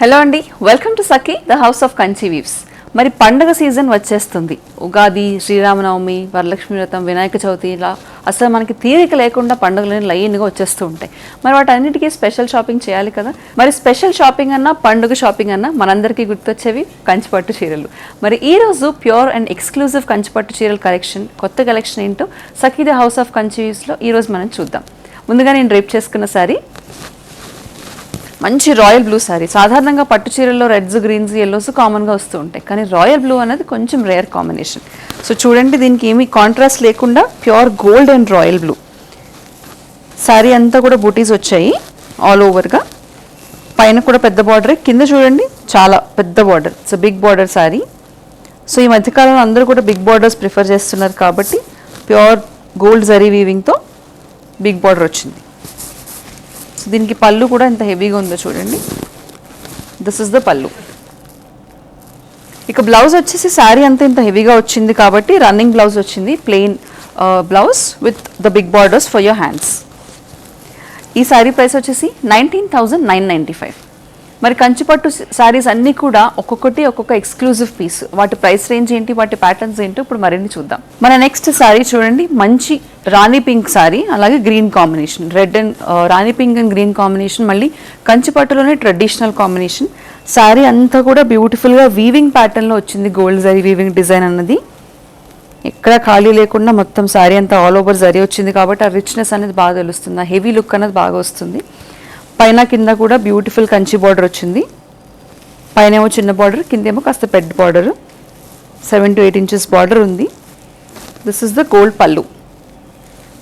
Hello అండి, welcome to Sakhi the house of Kanchi weaves. మరి పండగ సీజన్ వచ్చేస్తుంది. ఉగాది, శ్రీరామనవమి, వరలక్ష్మి వ్రతం, వినాయక చవితి, ఇలా అసలు మనకి తీరిక లేకుండా పండుగలని లైన్గా వచ్చేస్తూ ఉంటాయి. మరి వాటన్నిటికీ స్పెషల్ షాపింగ్ చేయాలి కదా. మరి స్పెషల్ షాపింగ్ అన్నా పండుగ షాపింగ్ అన్నా మనందరికీ గుర్తొచ్చేవి కంచిపట్టు చీరలు. మరి ఈ రోజు ప్యూర్ అండ్ ఎక్స్క్లూజివ్ కంచిపట్టు చీరల కలెక్షన్, కొత్త కలెక్షన్ ఏంటో సఖీ ద హౌస్ ఆఫ్ కంచి వీవ్స్లో ఈరోజు మనం చూద్దాం. ముందుగా నేను డ్రేప్ చేసుకున్న సారీ మంచి రాయల్ బ్లూ సారీ. సాధారణంగా పట్టు చీరల్లో రెడ్స్, గ్రీన్స్, ఎల్లోస్ కామన్గా వస్తూ ఉంటాయి, కానీ రాయల్ బ్లూ అనేది కొంచెం రేర్ కాంబినేషన్. సో చూడండి, దీనికి ఏమీ కాంట్రాస్ట్ లేకుండా pure gold and royal blue sorry అంతా కూడా బూటీస్ వచ్చాయి ఆల్ ఓవర్గా. పైన కూడా పెద్ద బార్డర్, కింద చూడండి చాలా పెద్ద border. It's big border sorry. So ఈ మధ్యకాలంలో అందరూ కూడా బిగ్ బార్డర్స్ ప్రిఫర్ చేస్తున్నారు కాబట్టి ప్యూర్ గోల్డ్ జరీ వీవింగ్తో బిగ్ బార్డర్ వచ్చింది. దీనికి పళ్ళు కూడా ఎంత హెవీగా ఉందో చూడండి. దిస్ ఇస్ ద పళ్ళు. ఇక బ్లౌజ్ వచ్చేసి శారీ అంతా ఇంత హెవీగా వచ్చింది కాబట్టి రన్నింగ్ బ్లౌజ్ వచ్చింది, plain blouse with the big borders for your hands. ఈ శారీ ప్రైస్ వచ్చేసి 19,995. మరి కంచిపట్టు శారీస్ అన్నీ కూడా ఒక్కొక్కటి ఒక్కొక్క ఎక్స్క్లూజివ్ పీస్. వాటి ప్రైస్ రేంజ్ ఏంటి, వాటి ప్యాటర్న్స్ ఏంటో ఇప్పుడు మరిన్ని చూద్దాం. మన నెక్స్ట్ శారీ చూడండి, మంచి రాణి పింక్ శారీ, అలాగే green combination. Red and Rani pink and green combination, మళ్ళీ కంచిపట్టులోనే ట్రెడిషనల్ కాంబినేషన్. శారీ అంతా కూడా బ్యూటిఫుల్గా వీవింగ్ ప్యాటర్న్లో వచ్చింది. గోల్డ్ జరీ వీవింగ్ డిజైన్ అన్నది ఎక్కడ ఖాళీ లేకుండా మొత్తం శారీ అంతా ఆల్ ఓవర్ జరీ వచ్చింది కాబట్టి ఆ రిచ్నెస్ అనేది బాగా తెలుస్తుంది, ఆ హెవీ లుక్ అనేది బాగా వస్తుంది. పైన కింద కూడా బ్యూటిఫుల్ కంచి బార్డర్ వచ్చింది. పైన ఏమో చిన్న బార్డర్, కిందేమో కాస్త పెద్ద బార్డర్, 7 to 8 inches బార్డర్ ఉంది. దిస్ ఇస్ ద గోల్డ్ పళ్ళు.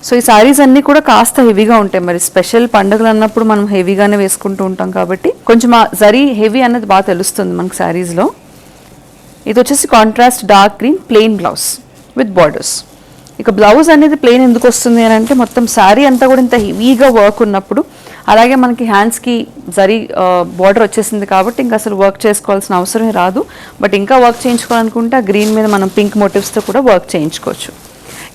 సో ఈ శారీస్ అన్నీ కూడా కాస్త హెవీగా ఉంటాయి. మరి స్పెషల్ పండుగలు అన్నప్పుడు మనం హెవీగానే వేసుకుంటూ ఉంటాం కాబట్టి కొంచెం ఆ జరీ హెవీ అనేది బాగా తెలుస్తుంది మనకు శారీస్లో. ఇది వచ్చేసి contrast dark green plain blouse with borders. ఇక బ్లౌజ్ అనేది ప్లెయిన్ ఎందుకు వస్తుంది అని అంటే మొత్తం శారీ అంతా కూడా ఇంత హెవీగా వర్క్ ఉన్నప్పుడు, అలాగే మనకి హ్యాండ్స్కి జరీ బార్డర్ వచ్చేసింది కాబట్టి ఇంకా అసలు వర్క్ చేసుకోవాల్సిన అవసరమే రాదు. బట్ ఇంకా వర్క్ చేయించుకోవాలనుకుంటే ఆ గ్రీన్ మీద మనం పింక్ మోటివ్స్తో కూడా వర్క్ చేయించుకోవచ్చు.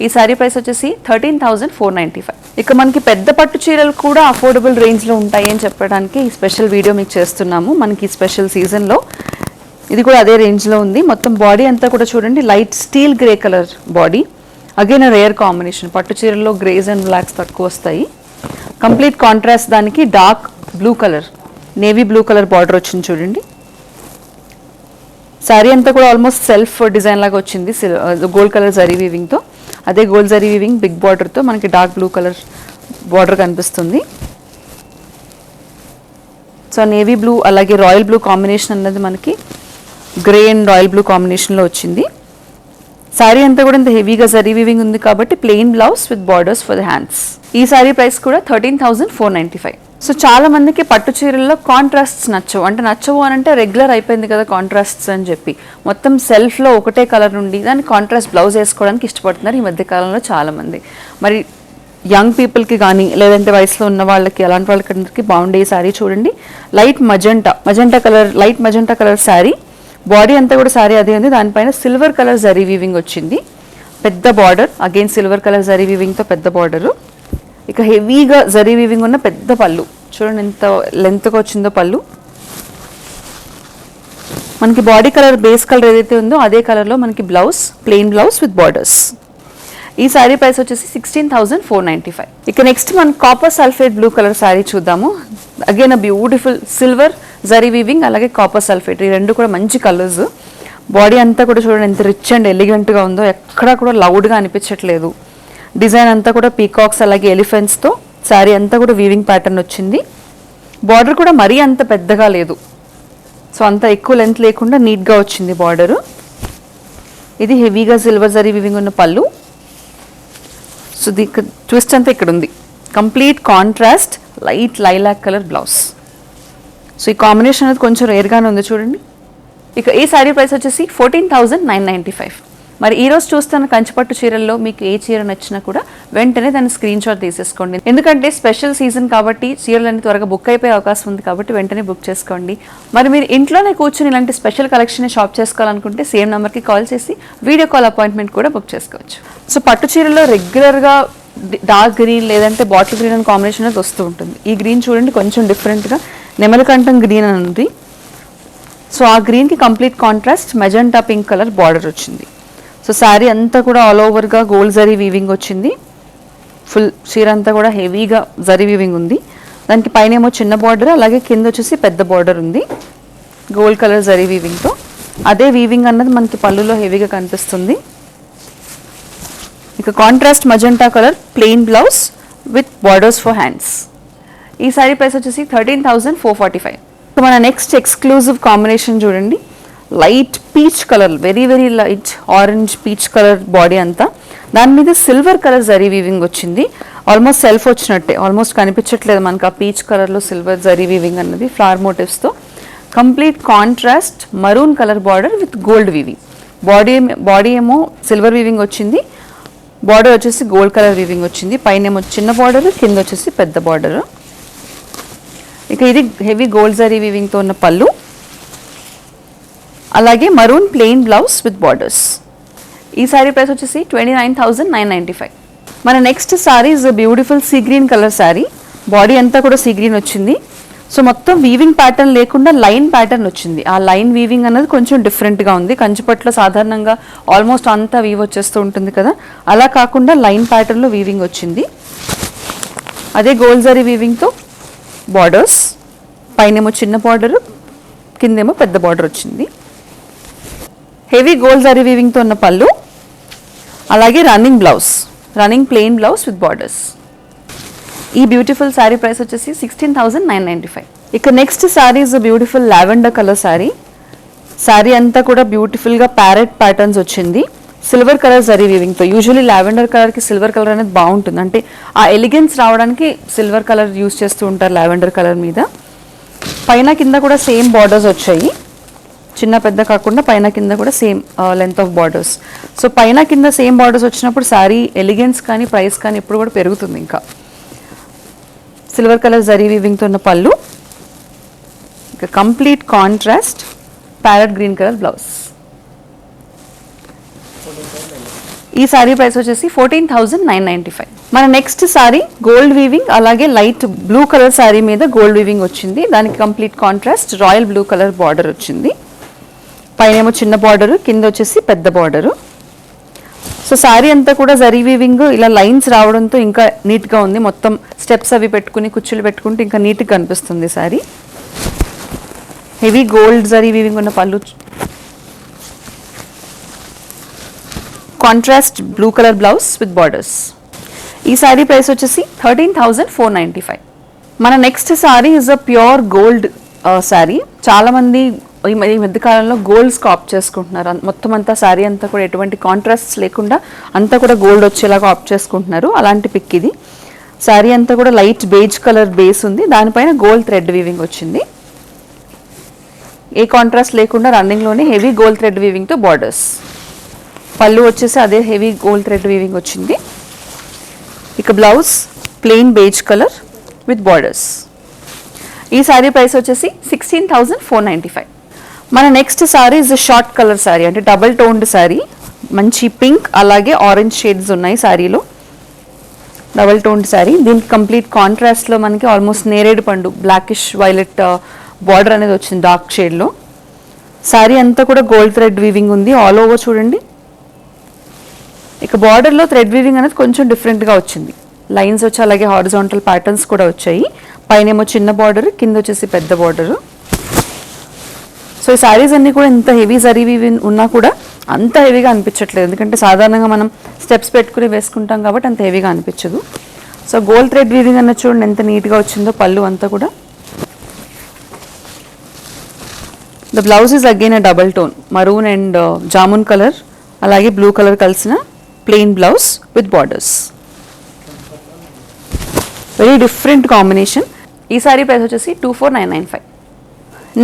ఈ శారీ ప్రైస్ వచ్చేసి 13,495. ఇక మనకి పెద్ద పట్టు చీరలు కూడా అఫోర్డబుల్ రేంజ్లో ఉంటాయి అని చెప్పడానికి ఈ స్పెషల్ వీడియో మీకు చేస్తున్నాము. మనకి ఈ స్పెషల్ సీజన్లో ఇది కూడా అదే రేంజ్లో ఉంది. మొత్తం బాడీ అంతా కూడా చూడండి, light steel grey colour body. Again rare combination. పట్టు చీరల్లో గ్రేస్ అండ్ బ్లాక్స్ తక్కువ వస్తాయి. కంప్లీట్ కాంట్రాస్ట్ దానికి dark blue colour, navy blue colour border వచ్చింది చూడండి. శారీ అంతా కూడా ఆల్మోస్ట్ సెల్ఫ్ డిజైన్ లాగా వచ్చింది గోల్డ్ కలర్ జరీ వీవింగ్తో. అదే గోల్డ్ జరీ వీవింగ్ బిగ్ బార్డర్తో మనకి డార్క్ బ్లూ కలర్ బార్డర్ కనిపిస్తుంది. సో నేవీ బ్లూ అలాగే రాయల్ బ్లూ కాంబినేషన్ అన్నది మనకి గ్రే అండ్ రాయల్ బ్లూ కాంబినేషన్లో వచ్చింది. శారీ అంతా కూడా ఇంత హెవీగా జరీ వీవింగ్ ఉంది కాబట్టి plain blouse with borders for the hands. ఈ శారీ ప్రైస్ కూడా 13,495. సో చాలా మందికి పట్టు చీరల్లో కాంట్రాస్ట్స్ నచ్చవు. అంటే నచ్చవు అని అంటే రెగ్యులర్ అయిపోయింది కదా కాంట్రాస్ట్స్ అని చెప్పి మొత్తం సెల్ఫ్లో ఒకటే కలర్ నుండి దాన్ని కాంట్రాస్ట్ బ్లౌజ్ వేసుకోవడానికి ఇష్టపడుతున్నారు ఈ మధ్యకాలంలో చాలామంది. మరి యంగ్ పీపుల్కి కానీ లేదంటే వయసులో ఉన్న వాళ్ళకి, అలాంటి వాళ్ళకి బాగుండే ఈ శారీ చూడండి. Light magenta colour sari. Body అంతా కూడా శారీ అదే ఉంది. దానిపైన సిల్వర్ కలర్ జరీ వీవింగ్ వచ్చింది. పెద్ద border, again silver colour zari వీవింగ్తో పెద్ద బార్డరు. ఇక హెవీగా జరీ వీవింగ్ ఉన్న పెద్ద పళ్ళు చూడండి, ఎంత లెంత్గా వచ్చిందో పళ్ళు. మనకి బాడీ కలర్ బేస్ కలర్ ఏదైతే ఉందో అదే కలర్లో మనకి blouse, plain blouse with borders. ఈ శారీ ప్రైస్ వచ్చేసి 16,495. ఇక నెక్స్ట్ మనం copper sulphate blue colour sari చూద్దాము. Again beautiful silver zari weaving అలాగే కాపర్ సల్ఫేట్, ఈ రెండు కూడా మంచి కలర్స్. బాడీ అంతా కూడా చూడండి ఎంత రిచ్ అండ్ ఎలిగెంట్గా ఉందో, ఎక్కడా కూడా లౌడ్గా అనిపించట్లేదు. డిజైన్ అంతా కూడా పీకాక్స్ అలాగే ఎలిఫెంట్స్తో శారీ అంతా కూడా వీవింగ్ ప్యాటర్న్ వచ్చింది. బార్డర్ కూడా మరీ అంత పెద్దగా లేదు, సో అంత ఎక్కువ లెంత్ లేకుండా నీట్గా వచ్చింది బార్డరు. ఇది హెవీగా సిల్వర్ జరీ వీవింగ్ ఉన్న పళ్ళు. సో ది ట్విస్ట్ అంతా ఇక్కడ ఉంది. Complete contrast light lilac colour blouse. So ఈ కాంబినేషన్ అనేది కొంచెం రేర్గానే ఉంది చూడండి. ఇక ఈ శారీ ప్రైస్ వచ్చేసి 14,995. మరి ఈరోజు చూస్తున్న కంచిపట్టు చీరల్లో మీకు ఏ చీర నచ్చినా కూడా వెంటనే దాన్ని స్క్రీన్ షాట్ తీసేసుకోండి. ఎందుకంటే స్పెషల్ సీజన్ కాబట్టి చీరలన్నీ త్వరగా బుక్ అయిపోయే అవకాశం ఉంది కాబట్టి వెంటనే బుక్ చేసుకోండి. మరి మీరు ఇంట్లోనే కూర్చొని ఇలాంటి స్పెషల్ కలెక్షన్ షాప్ చేసుకోవాలనుకుంటే సేమ్ నెంబర్కి కాల్ చేసి వీడియో కాల్ అపాయింట్మెంట్ కూడా బుక్ చేసుకోవచ్చు. సో పట్టు చీరలో రెగ్యులర్గా డార్క్ గ్రీన్ లేదంటే బాటిల్ గ్రీన్ అని కాంబినేషన్ అనేది వస్తూ ఉంటుంది. ఈ గ్రీన్ చూడండి కొంచెం డిఫరెంట్గా నెమలికంఠం గ్రీన్ అని ఉంది. సో ఆ గ్రీన్కి complete contrast magenta pink colour border వచ్చింది. సో శారీ అంతా కూడా ఆల్ ఓవర్గా గోల్డ్ జరీ వీవింగ్ వచ్చింది. ఫుల్ చీర అంతా కూడా హెవీగా జరీ వీవింగ్ ఉంది. దానికి పైన ఏమో చిన్న బార్డర్, అలాగే కింద వచ్చేసి పెద్ద బార్డర్ ఉంది గోల్డ్ కలర్ జరీ వీవింగ్తో. అదే వీవింగ్ అన్నది మనకి పళ్ళులో హెవీగా కనిపిస్తుంది. ఇక contrast magenta colour plain blouse with borders for hands. ఈ సారీ ప్రైస్ వచ్చేసి 13,445. మన నెక్స్ట్ ఎక్స్క్లూజివ్ కాంబినేషన్ చూడండి, light peach colour, very very light orange peach colour body అంతా, దాని మీద సిల్వర్ కలర్ జరీ వీవింగ్ వచ్చింది. ఆల్మోస్ట్ సెల్ఫ్ వచ్చినట్టే, ఆల్మోస్ట్ కనిపించట్లేదు మనకు ఆ పీచ్ కలర్లో సిల్వర్ జరీ వీవింగ్ అన్నది ఫ్లవర్ మోటివ్స్తో. Complete contrast maroon colour border with gold weaving. Body ఏమో సిల్వర్ వీవింగ్ వచ్చింది, బార్డర్ వచ్చేసి గోల్డ్ కలర్ వీవింగ్ వచ్చింది. పైన ఏమో చిన్న బార్డర్, కింద వచ్చేసి పెద్ద బార్డర్. ఇక ఇది హెవీ గోల్డ్ జరీ వీవింగ్తో ఉన్న పళ్ళు, అలాగే maroon plain blouse with borders. ఈ సారీ ప్రైస్ వచ్చేసి 29,995. మన next sorry is beautiful sea green colour sorry. Body అంతా కూడా సీ గ్రీన్ వచ్చింది. సో మొత్తం వీవింగ్ ప్యాటర్న్ లేకుండా లైన్ ప్యాటర్న్ వచ్చింది. ఆ లైన్ వీవింగ్ అన్నది కొంచెం డిఫరెంట్గా ఉంది. కంచిపట్లో సాధారణంగా ఆల్మోస్ట్ అంతా వీవ్ వచ్చేస్తూ ఉంటుంది కదా, అలా కాకుండా లైన్ ప్యాటర్న్లో వీవింగ్ వచ్చింది. అదే గోల్డ్ జరీ వీవింగ్తో బార్డర్స్, పైనేమో చిన్న బార్డర్, కిందేమో పెద్ద బార్డర్ వచ్చింది. హెవీ గోల్డ్ జరీ వీవింగ్తో ఉన్న పళ్ళు, అలాగే running plain blouse with borders. ఈ బ్యూటిఫుల్ శారీ ప్రైస్ వచ్చేసి 16,995. ఇక next sari is beautiful lavender colour sari. Sari అంతా కూడా బ్యూటిఫుల్గా ప్యారెట్ ప్యాటర్న్స్ వచ్చింది సిల్వర్ కలర్ జరీ వీవింగ్తో. యూజువల్లీ లావెండర్ కలర్కి సిల్వర్ కలర్ అనేది బాగుంటుంది, అంటే ఆ ఎలిగెన్స్ రావడానికి సిల్వర్ కలర్ యూస్ చేస్తూ ఉంటారు లావెండర్ కలర్ మీద. పైన కింద కూడా సేమ్ బార్డర్స్ వచ్చాయి, చిన్న పెద్ద కాకుండా పైన కింద కూడా same length of borders. So పైన కింద సేమ్ బార్డర్స్ వచ్చినప్పుడు శారీ ఎలిగెన్స్ కానీ ప్రైస్ కానీ ఎప్పుడు కూడా పెరుగుతుంది. ఇంకా సిల్వర్ కలర్ జరీ వీవింగ్తో ఉన్న పళ్ళు, ఇక complete contrast parrot green colour blouse. ఈ సారీ ప్రైస్ వచ్చేసి 14,995. మన నెక్స్ట్ సారీ గోల్డ్ వీవింగ్, అలాగే లైట్ బ్లూ కలర్ సారీ మీద గోల్డ్ వీవింగ్ వచ్చింది. దానికి complete contrast royal blue colour border వచ్చింది. పైన ఏమో చిన్న బార్డరు, కింద వచ్చేసి పెద్ద బార్డరు. సో శారీ అంతా కూడా జరీ వీవింగ్ ఇలా లైన్స్ రావడంతో ఇంకా నీట్గా ఉంది. మొత్తం స్టెప్స్ అవి పెట్టుకుని కుచ్చులు పెట్టుకుంటే ఇంకా నీట్గా కనిపిస్తుంది sari. Heavy gold zari weaving ఉన్న పళ్ళు, contrast blue colour blouse with borders. ఈ శారీ ప్రైస్ వచ్చేసి 13,495. మన next sari is a pure gold sari. చాలామంది ఈ మధ్యకాలంలో గోల్డ్ ఆప్ట్ చేసుకుంటున్నారు. మొత్తం అంతా శారీ అంతా కూడా ఎటువంటి కాంట్రాస్ట్ లేకుండా అంతా కూడా గోల్డ్ వచ్చేలాగా ఆప్ట్ చేసుకుంటున్నారు. అలాంటి పిక్ ఇది. శారీ అంతా కూడా లైట్ బేజ్ కలర్ బేస్ ఉంది, దానిపైన గోల్డ్ థ్రెడ్ వీవింగ్ వచ్చింది. ఏ కాంట్రాస్ట్ లేకుండా రన్నింగ్లోనే హెవీ గోల్డ్ థ్రెడ్ వీవింగ్తో బార్డర్స్. పళ్ళు వచ్చేసి అదే హెవీ గోల్డ్ థ్రెడ్ వీవింగ్ వచ్చింది. ఇక blouse plain beige colour with borders. ఈ శారీ ప్రైస్ వచ్చేసి 16,495. మన next sari is short colour sari, అంటే డబల్ టోన్డ్ శారీ. మంచి పింక్ అలాగే ఆరెంజ్ షేడ్స్ ఉన్నాయి శారీలో. డబల్ టోన్డ్ శారీ, దీనికి కంప్లీట్ కాంట్రాస్ట్లో మనకి ఆల్మోస్ట్ నేరేడు పండు బ్లాకిష్ వైలెట్ బార్డర్ అనేది వచ్చింది డార్క్ షేడ్లో. శారీ అంతా కూడా గోల్డ్ థ్రెడ్ వీవింగ్ ఉంది ఆల్ ఓవర్ చూడండి. ఇక బార్డర్లో థ్రెడ్ వీవింగ్ అనేది కొంచెం డిఫరెంట్గా వచ్చింది. లైన్స్ వచ్చి అలాగే హారిజాంటల్ ప్యాటర్న్స్ కూడా వచ్చాయి. పైనేమో చిన్న బార్డర్, కింద వచ్చేసి పెద్ద బార్డరు. సో ఈ శారీస్ అన్నీ కూడా ఇంత హెవీ జరీ వీవింగ్ ఉన్నా కూడా అంత హెవీగా అనిపించట్లేదు, ఎందుకంటే సాధారణంగా మనం స్టెప్స్ పెట్టుకుని వేసుకుంటాం కాబట్టి అంత హెవీగా అనిపించదు. సో గోల్డ్ థ్రెడ్ వీవింగ్ అన్న చూడండి ఎంత నీట్గా వచ్చిందో పళ్ళు అంతా కూడా. The blouse is again a double tone maroon and jamun colour అలాగే బ్లూ కలర్ కలిసిన plain blouse with borders. Very different combination. ఈ సారీ ప్రైస్ వచ్చేసి 24,995.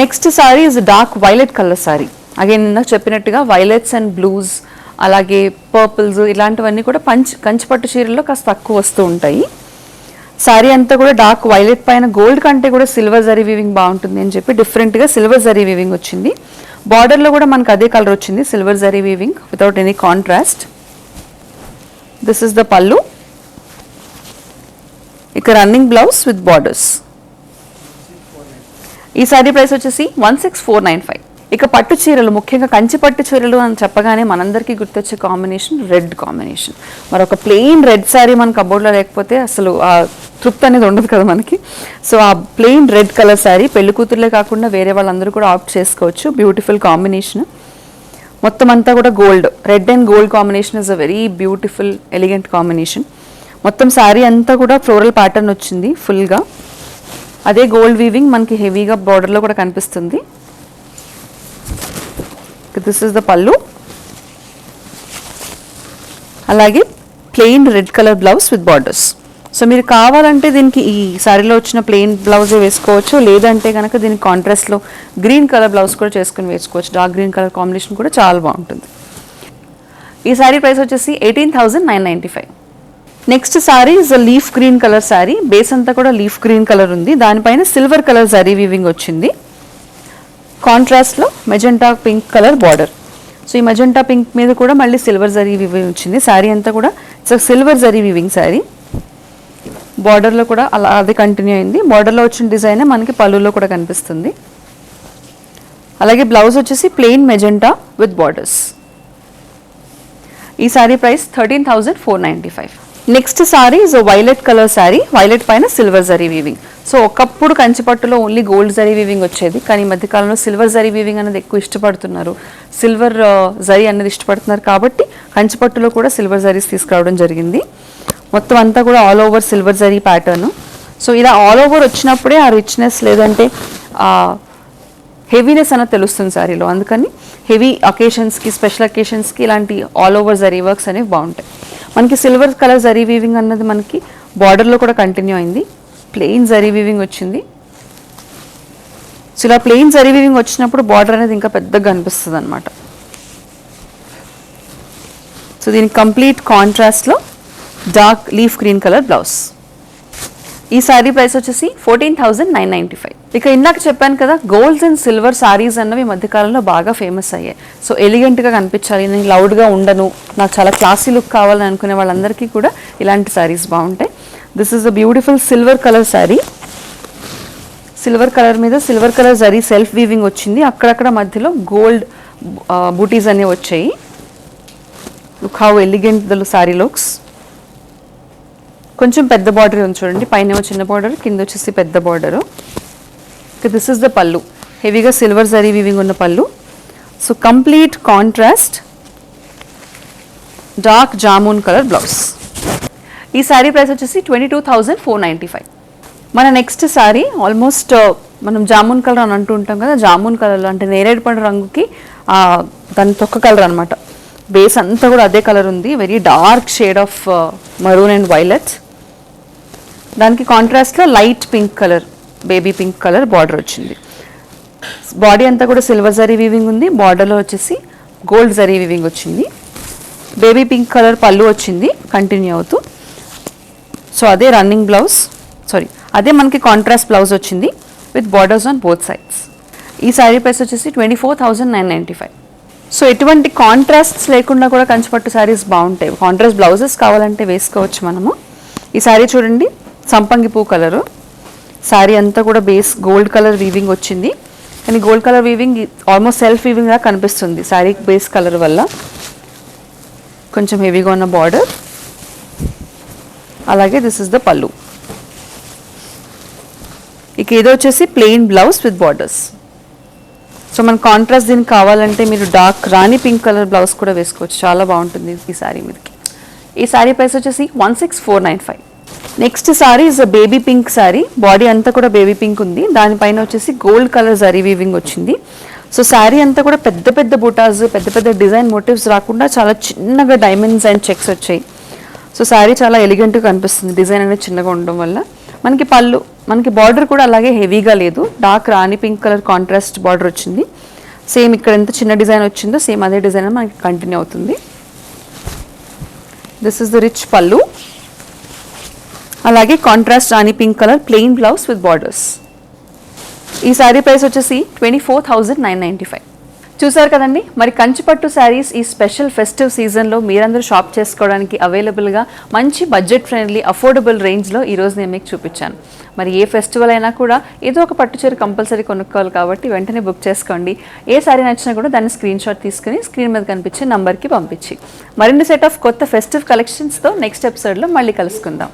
Next sorry is dark violet colour sorry. Again ఇందాక చెప్పినట్టుగా వైలెట్స్ అండ్ బ్లూస్ అలాగే purples ఇలాంటివన్నీ కూడా కంచిపట్టు చీరల్లో కాస్త తక్కువ వస్తూ ఉంటాయి. సారీ అంతా కూడా డార్క్ వైలెట్ పైన గోల్డ్ కంటే కూడా సిల్వర్ జరీ వీవింగ్ బాగుంటుంది అని చెప్పి డిఫరెంట్గా సిల్వర్ జరీ వీవింగ్ వచ్చింది. బార్డర్లో కూడా మనకు అదే కలర్ వచ్చింది, silver zari weaving without any contrast. This is the పల్లు. ఇక రన్నింగ్ బ్లౌజ్ విత్ బార్డర్స్. ఈ సారీ ప్రైస్ వచ్చేసి 16,495. ఇక పట్టు చీరలు, ముఖ్యంగా కంచి పట్టు చీరలు అని చెప్పగానే మనందరికీ గుర్తొచ్చే కాంబినేషన్ రెడ్ కాంబినేషన్. మరొక ప్లెయిన్ రెడ్ శారీ మన కబోర్డ్లో లేకపోతే అసలు ఆ తృప్తి అనేది ఉండదు కదా మనకి. సో ఆ ప్లెయిన్ రెడ్ కలర్ శారీ పెళ్లి కూతుర్లే కాకుండా వేరే వాళ్ళందరూ కూడా ఆప్ట్ చేసుకోవచ్చు. Beautiful combination. మొత్తం అంతా కూడా gold, red and gold combination is a very beautiful elegant combination. మొత్తం శారీ అంతా కూడా ఫ్లోరల్ ప్యాటర్న్ వచ్చింది ఫుల్గా. అదే గోల్డ్ వీవింగ్ మనకి హెవీగా బార్డర్లో కూడా కనిపిస్తుంది. దిస్ ఇస్ ద పల్లు. అలాగే plain red colour blouse with borders. So మీరు కావాలంటే దీనికి ఈ శారీలో వచ్చిన ప్లెయిన్ బ్లౌజే వేసుకోవచ్చు, లేదంటే కనుక దీనికి కాంట్రాస్ట్లో గ్రీన్ కలర్ బ్లౌజ్ కూడా చేసుకుని వేసుకోవచ్చు. డార్క్ గ్రీన్ కలర్ కాంబినేషన్ కూడా చాలా బాగుంటుంది. ఈ శారీ ప్రైస్ వచ్చేసి 18,995. Next sari is a leaf green colour sari. Base అంతా కూడా లీఫ్ గ్రీన్ కలర్ ఉంది, దానిపైన సిల్వర్ కలర్ జరీ వీవింగ్ వచ్చింది. కాంట్రాస్ట్లో magenta pink colour border. So ఈ మెజెంటా పింక్ మీద కూడా మళ్ళీ సిల్వర్ జరీ వీవింగ్ వచ్చింది. శారీ అంతా కూడా it's silver zari weaving sari. బార్డర్లో కూడా అలా అది కంటిన్యూ అయింది. బార్డర్లో వచ్చిన డిజైన్ మనకి పళ్ళులో కూడా కనిపిస్తుంది. అలాగే బ్లౌజ్ వచ్చేసి ప్లెయిన్ మెజెంటా విత్ బార్డర్స్. ఈ sari price 13,495. Next sari is violet colour sari. Violet పైన సిల్వర్ జరీ వీవింగ్. సో ఒకప్పుడు కంచిపట్టులో ఓన్లీ గోల్డ్ జరీ వీవింగ్ వచ్చేది, కానీ ఈ మధ్యకాలంలో సిల్వర్ జరీ వీవింగ్ అనేది ఎక్కువ ఇష్టపడుతున్నారు. సిల్వర్ జరీ అనేది ఇష్టపడుతున్నారు కాబట్టి కంచిపట్టులో కూడా సిల్వర్ జరీస్ తీసుకురావడం జరిగింది. మొత్తం అంతా కూడా all over silver zari pattern. So ఇలా ఆల్ ఓవర్ వచ్చినప్పుడే ఆ రిచ్నెస్ లేదంటే హెవీనెస్ అనేది తెలుస్తుంది శారీలో. అందుకని హెవీ అకేషన్స్కి, స్పెషల్ అకేషన్స్కి ఇలాంటి ఆల్ ఓవర్ జరీ వర్క్స్ అనేవి బాగుంటాయి. మనకి సిల్వర్ కలర్ జరీ వీవింగ్ అన్నది మనకి బార్డర్లో కూడా కంటిన్యూ అయింది. ప్లెయిన్ జరీ వీవింగ్ వచ్చింది. సో ఇలా ప్లెయిన్ జరీ వీవింగ్ వచ్చినప్పుడు బార్డర్ అనేది ఇంకా పెద్దగా అనిపిస్తుంది అనమాట. సో దీనికి కంప్లీట్ కాంట్రాస్ట్లో dark leaf green colour blouse. ఈ శారీ ప్రైస్ వచ్చేసి 14,995. ఇక ఇందాక చెప్పాను కదా, గోల్డ్స్ అండ్ సిల్వర్ శారీస్ అన్నవి ఈ మధ్యకాలంలో బాగా ఫేమస్ అయ్యాయి. సో ఎలిగెంట్గా కనిపించాలి, నేను లౌడ్గా ఉండను, నాకు చాలా క్లాసీ లుక్ కావాలని అనుకునే వాళ్ళందరికీ కూడా ఇలాంటి శారీస్ బాగుంటాయి. This is a beautiful silver colour sari. Silver colour మీద silver colour zari self weaving వచ్చింది. అక్కడక్కడ మధ్యలో గోల్డ్ బూటీస్ అనేవి వచ్చాయి. Look how elegant the sari looks. కొంచెం పెద్ద బార్డర్ ఉంది చూడండి, పైన చిన్న బార్డర్, కింద వచ్చేసి పెద్ద బార్డరు. దిస్ ఇస్ ద పల్లు. హెవీగా సిల్వర్ జరీ వీవింగ్ ఉన్న పల్లు. So complete contrast dark jamun colour blouse. ఈ శారీ ప్రైస్ వచ్చేసి 22,495. మన నెక్స్ట్ శారీ ఆల్మోస్ట్ మనం జామున్ కలర్ అని అంటూ ఉంటాం కదా, జామున్ కలర్లో అంటే నేరేడు పండు రంగుకి దాని తొక్క కలర్ అనమాట. బేస్ అంతా కూడా అదే కలర్ ఉంది. Very dark shade of maroon and violet. దానికి కాంట్రాస్ట్లో light pink colour, baby pink colour border వచ్చింది. బాడీ అంతా కూడా సిల్వర్ జరీ వీవింగ్ ఉంది. బార్డర్లో వచ్చేసి గోల్డ్ జరీ వీవింగ్ వచ్చింది. బేబీ పింక్ కలర్ పళ్ళు వచ్చింది కంటిన్యూ అవుతూ. సో అదే రన్నింగ్ బ్లౌజ్, సారీ అదే మనకి కాంట్రాస్ట్ బ్లౌజ్ వచ్చింది with borders on both sides. ఈ శారీ ప్రైస్ వచ్చేసి 24,995. సో ఎటువంటి కాంట్రాస్ట్స్ లేకుండా కూడా కంచిపట్టు శారీస్ బాగుంటాయి. కాంట్రాస్ట్ బ్లౌజెస్ కావాలంటే వేసుకోవచ్చు మనము. ఈ శారీ చూడండి, సంపంగి పువ్వు కలరు. శారీ అంతా కూడా బేస్ గోల్డ్ కలర్ వీవింగ్ వచ్చింది, కానీ gold colour weaving almost self weaving లా కనిపిస్తుంది శారీ బేస్ కలర్ వల్ల. కొంచెం హెవీగా ఉన్న బార్డర్. అలాగే దిస్ ఇస్ ద పల్లు. ఇక ఇది వచ్చేసి plain blouse with borders. So మన కాంట్రాస్ట్ దీనికి కావాలంటే మీరు డార్క్ రాణి పింక్ కలర్ బ్లౌజ్ కూడా వేసుకోవచ్చు, చాలా బాగుంటుంది ఈ శారీ మీదకి. ఈ శారీ ప్రైస్ వచ్చేసి 16,495. Next sari is a baby pink sari. Body అంతా కూడా బేబీ పింక్ ఉంది, దానిపైన వచ్చేసి గోల్డ్ కలర్ జరీ వీవింగ్ వచ్చింది. సో శారీ అంతా కూడా పెద్ద పెద్ద బుటాస్, పెద్ద పెద్ద డిజైన్ మోటివ్స్ రాకుండా చాలా చిన్నగా డైమండ్స్ అండ్ చెక్స్ వచ్చాయి. సో శారీ చాలా ఎలిగెంట్గా కనిపిస్తుంది డిజైన్ అనేది చిన్నగా ఉండడం వల్ల. మనకి పళ్ళు, మనకి బార్డర్ కూడా అలాగే హెవీగా లేదు, డార్క్ రాణి పింక్ కలర్ కాంట్రాస్ట్ బార్డర్ వచ్చింది. సేమ్ ఇక్కడ ఎంత చిన్న డిజైన్ వచ్చిందో సేమ్ అదే డిజైన్ మనకి కంటిన్యూ అవుతుంది. దిస్ ఇస్ ద రిచ్ పళ్ళు. అలాగే contrast Rani pink colour plain blouse with borders. ఈ శారీ ప్రైస్ వచ్చేసి 24,995. చూసారు కదండి, మరి కంచిపట్టు శారీస్ ఈ స్పెషల్ ఫెస్టివ్ సీజన్లో మీరందరూ షాప్ చేసుకోవడానికి అవైలబుల్గా మంచి బడ్జెట్ ఫ్రెండ్లీ అఫోర్డబుల్ రేంజ్లో ఈరోజు నేను మీకు చూపించాను. మరి ఏ ఫెస్టివల్ అయినా కూడా ఏదో ఒక పట్టు చీర కంపల్సరీ కొనుక్కోవాలి కాబట్టి వెంటనే బుక్ చేసుకోండి. ఏ సారీ నచ్చినా కూడా దాన్ని స్క్రీన్ షాట్ తీసుకుని స్క్రీన్ మీద కనిపించే నంబర్కి పంపించి మరిన్ని సెట్ ఆఫ్ కొత్త ఫెస్టివ్ కలెక్షన్స్తో నెక్స్ట్ ఎపిసోడ్లో మళ్ళీ కలుసుకుందాం.